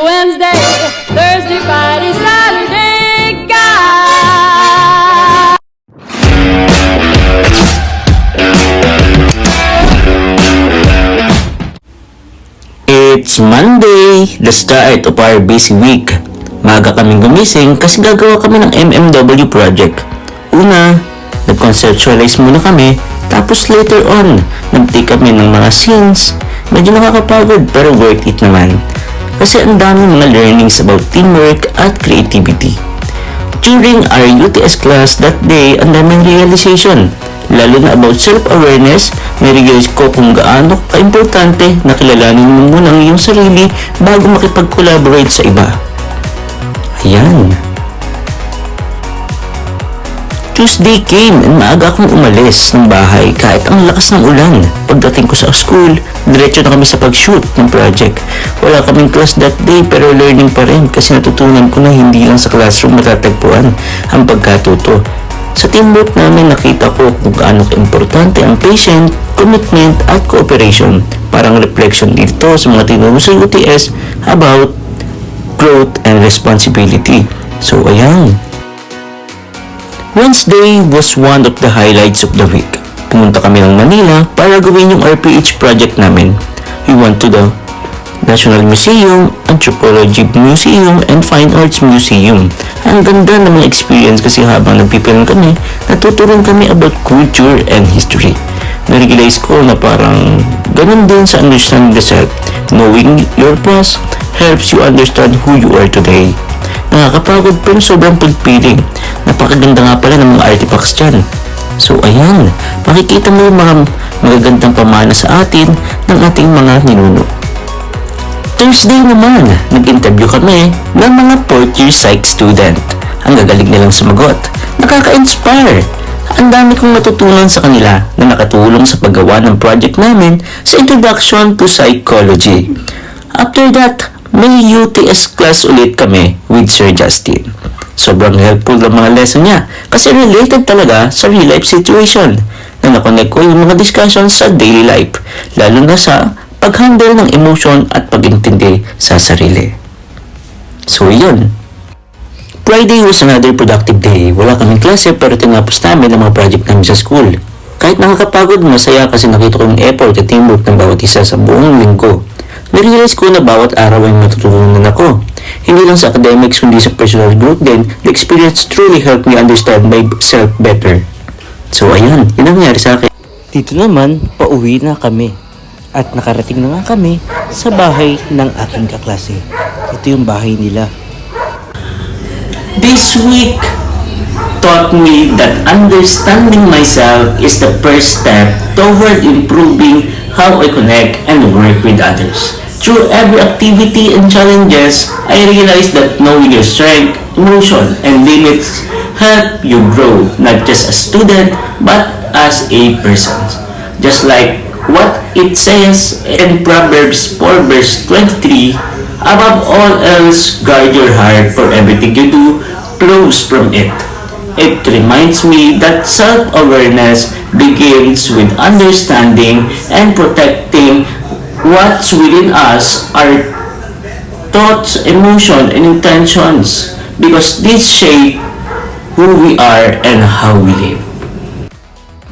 Wednesday, Thursday, Friday, Saturday, God. It's Monday, the start of our busy week. Maaga kaming gumising kasi gagawa kami ng MMW project. Una, nag-conceptualize muna kami, tapos later on, nag-take kami ng mga scenes. Medyo nakakapagod pero worth it naman. Kasi ang dami mga learnings about teamwork at creativity. During our UTS class that day, ang daming realization. Lalo na about self-awareness, na-realize ko kung gaano ka-importante na kilalanin mo muna ang iyong sarili bago makipag-collaborate sa iba. Ayan. Tuesday came and maaga akong umalis ng bahay kahit ang lakas ng ulan. Pagdating ko sa school, diretso na kami sa pag-shoot ng project. Wala kaming class that day pero learning pa rin kasi natutunan ko na hindi lang sa classroom matatagpuan ang pagkatuto. Sa teamwork namin nakita ko kung gaano ka-importante ang patient, commitment at cooperation. Parang reflection dito sa mga tinuro sa UTS about growth and responsibility. So ayan. Wednesday was one of the highlights of the week. Pumunta kami ng Manila para gawin yung RPH project namin. We went to the National Museum, Anthropology Museum, and Fine Arts Museum. Ang ganda ng mga experience kasi habang nagpipilan kami, natutunan kami about culture and history. Na-realize ko na parang ganun din sa understanding the self. Knowing your past helps you understand who you are today. Nakakapagod pero sobrang fulfilling. Napakaganda nga pala ng mga artifacts dyan. So ayan, makikita mo yung mga magagandang pamana sa atin ng ating mga ninuno. Thursday naman, nag-interview kami ng mga fourth year psych student. Ang gagaling nilang sumagot. Nakaka-inspire. Ang dami kong natutunan sa kanila na nakatulong sa paggawa ng project namin sa Introduction to Psychology. After that, may UTS class ulit kami with Sir Justin. Sobrang helpful ng mga lesson niya kasi related talaga sa real life situation na nakonect ko yung mga discussions sa daily life, lalo na sa pag-handle ng emotion at pag-intindi sa sarili. So yun. Friday was another productive day. Wala kaming klase pero tinapos namin ang mga project namin sa school. Kahit nakakapagod, masaya kasi nakita ko yung effort at teamwork ng bawat isa sa buong linggo. Na-realize ko na bawat araw ay matutunan ako. Hindi lang sa academics, kundi sa personal growth din, the experience truly helped me understand myself better. So ayun, yun ang nangyari sa akin. Dito naman, pauwi na kami. At nakarating na nga kami sa bahay ng aking kaklase. Ito yung bahay nila. This week taught me that understanding myself is the first step toward improving how I connect and work with others. Through every activity and challenges, I realized that knowing your strength, emotion, and limits help you grow not just as a student but as a person. Just like what it says in Proverbs 4 verse 23, above all else, guard your heart, for everything you do flows from it. It reminds me that self-awareness begins with understanding and protecting what's within us, our thoughts, emotions, and intentions, because these shape who we are and how we live.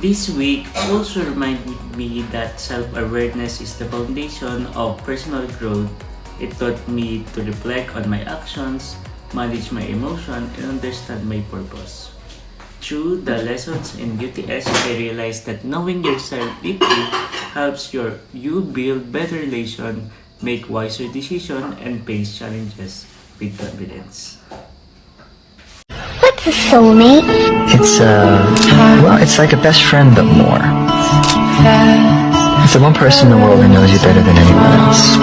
This week also reminded me that self-awareness is the foundation of personal growth. It taught me to reflect on my actions, manage my emotion, and understand my purpose. Through the lessons in UTS, I realized that knowing yourself deeply helps you build better relations, make wiser decisions, and face challenges with confidence. What's a soulmate? It's like a best friend but more. It's the one person in the world who knows you better than anyone else.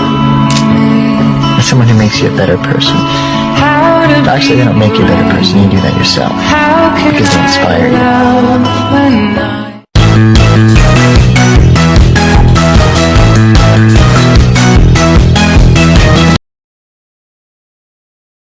It's someone who makes you a better person. Actually, they don't make you a better person, you do that yourself. Because they inspire you.